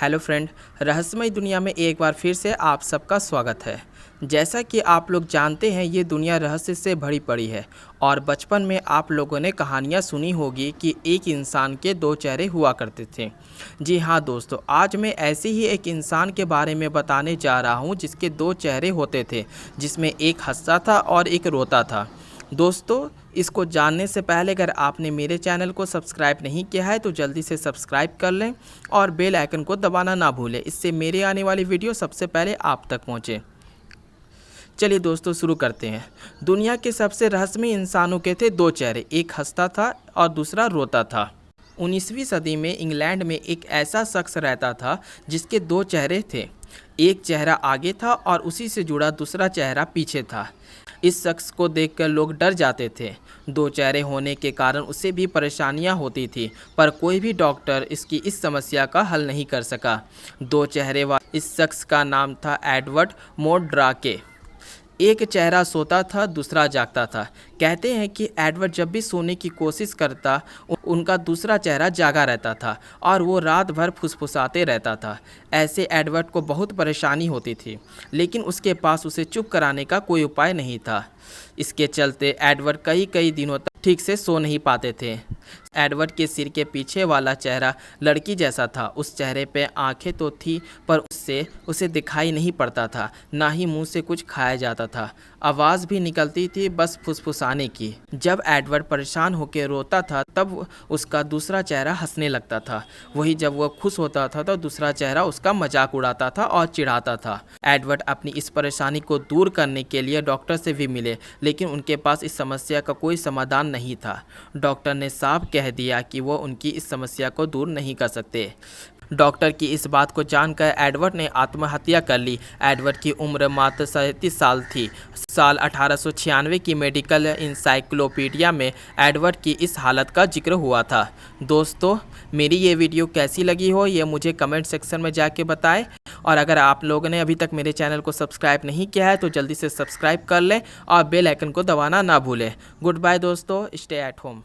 Hello friend, रहस्यमय दुनिया में एक बार फिर से आप सबका स्वागत है। जैसा कि आप लोग जानते हैं, ये दुनिया रहस्य से भरी पड़ी है और बचपन में आप लोगों ने कहानियाँ सुनी होगी कि एक इंसान के दो चेहरे हुआ करते थे। जी हाँ दोस्तों, आज मैं ऐसे ही एक इंसान के बारे में बताने जा रहा हूँ जिसके दो चेहरे होते थे, जिसमें एक हंसता था और एक रोता था। दोस्तों, इसको जानने से पहले अगर आपने मेरे चैनल को सब्सक्राइब नहीं किया है तो जल्दी से सब्सक्राइब कर लें और बेल आइकन को दबाना ना भूलें। इससे मेरे आने वाली वीडियो सबसे पहले आप तक पहुंचे। चलिए दोस्तों, शुरू करते हैं। दुनिया के सबसे रहस्यमय इंसानों के थे दो चेहरे, एक हंसता था और दूसरा रोता था। 19वीं सदी में इंग्लैंड में एक ऐसा शख्स रहता था जिसके दो चेहरे थे। एक चेहरा आगे था और उसी से जुड़ा दूसरा चेहरा पीछे था। इस शख्स को देखकर लोग डर जाते थे। दो चेहरे होने के कारण उसे भी परेशानियां होती थी, पर कोई भी डॉक्टर इसकी इस समस्या का हल नहीं कर सका। दो चेहरे वाले इस शख्स का नाम था एडवर्ड मोड्राके। एक चेहरा सोता था, दूसरा जागता था। कहते हैं कि एडवर्ड जब भी सोने की कोशिश करता, उनका दूसरा चेहरा जागा रहता था और वो रात भर फुसफुसाते रहता था। ऐसे एडवर्ड को बहुत परेशानी होती थी, लेकिन उसके पास उसे चुप कराने का कोई उपाय नहीं था। इसके चलते एडवर्ड कई कई दिनों तक ठीक से सो नहीं पाते थे। एडवर्ड के सिर के पीछे वाला चेहरा लड़की जैसा था। उस चेहरे पे आंखें तो थी, पर उससे उसे दिखाई नहीं पड़ता था, ना ही मुंह से कुछ खाया जाता था। आवाज़ भी निकलती थी, बस फुसफुसाने की। जब एडवर्ड परेशान होकर रोता था तब उसका दूसरा चेहरा हंसने लगता था। वही जब वह खुश होता था तो दूसरा चेहरा उसका मजाक उड़ाता था और चिढ़ाता था। एडवर्ड अपनी इस परेशानी को दूर करने के लिए डॉक्टर से भी मिले, लेकिन उनके पास इस समस्या का कोई समाधान नहीं था। डॉक्टर ने साफ कह दिया कि वो उनकी इस समस्या को दूर नहीं कर सकते। डॉक्टर की इस बात को जानकर एडवर्ड ने आत्महत्या कर ली। एडवर्ड की उम्र मात्र 37 साल थी। साल 1896 की मेडिकल इंसाइक्लोपीडिया में एडवर्ड की इस हालत का जिक्र हुआ था। दोस्तों, मेरी ये वीडियो कैसी लगी हो ये मुझे कमेंट सेक्शन में जाके बताएं, और अगर आप लोगों ने अभी तक मेरे चैनल को सब्सक्राइब नहीं किया है तो जल्दी से सब्सक्राइब कर लें और बेल आइकन को दबाना ना भूलें। गुड बाय दोस्तों, स्टे एट होम।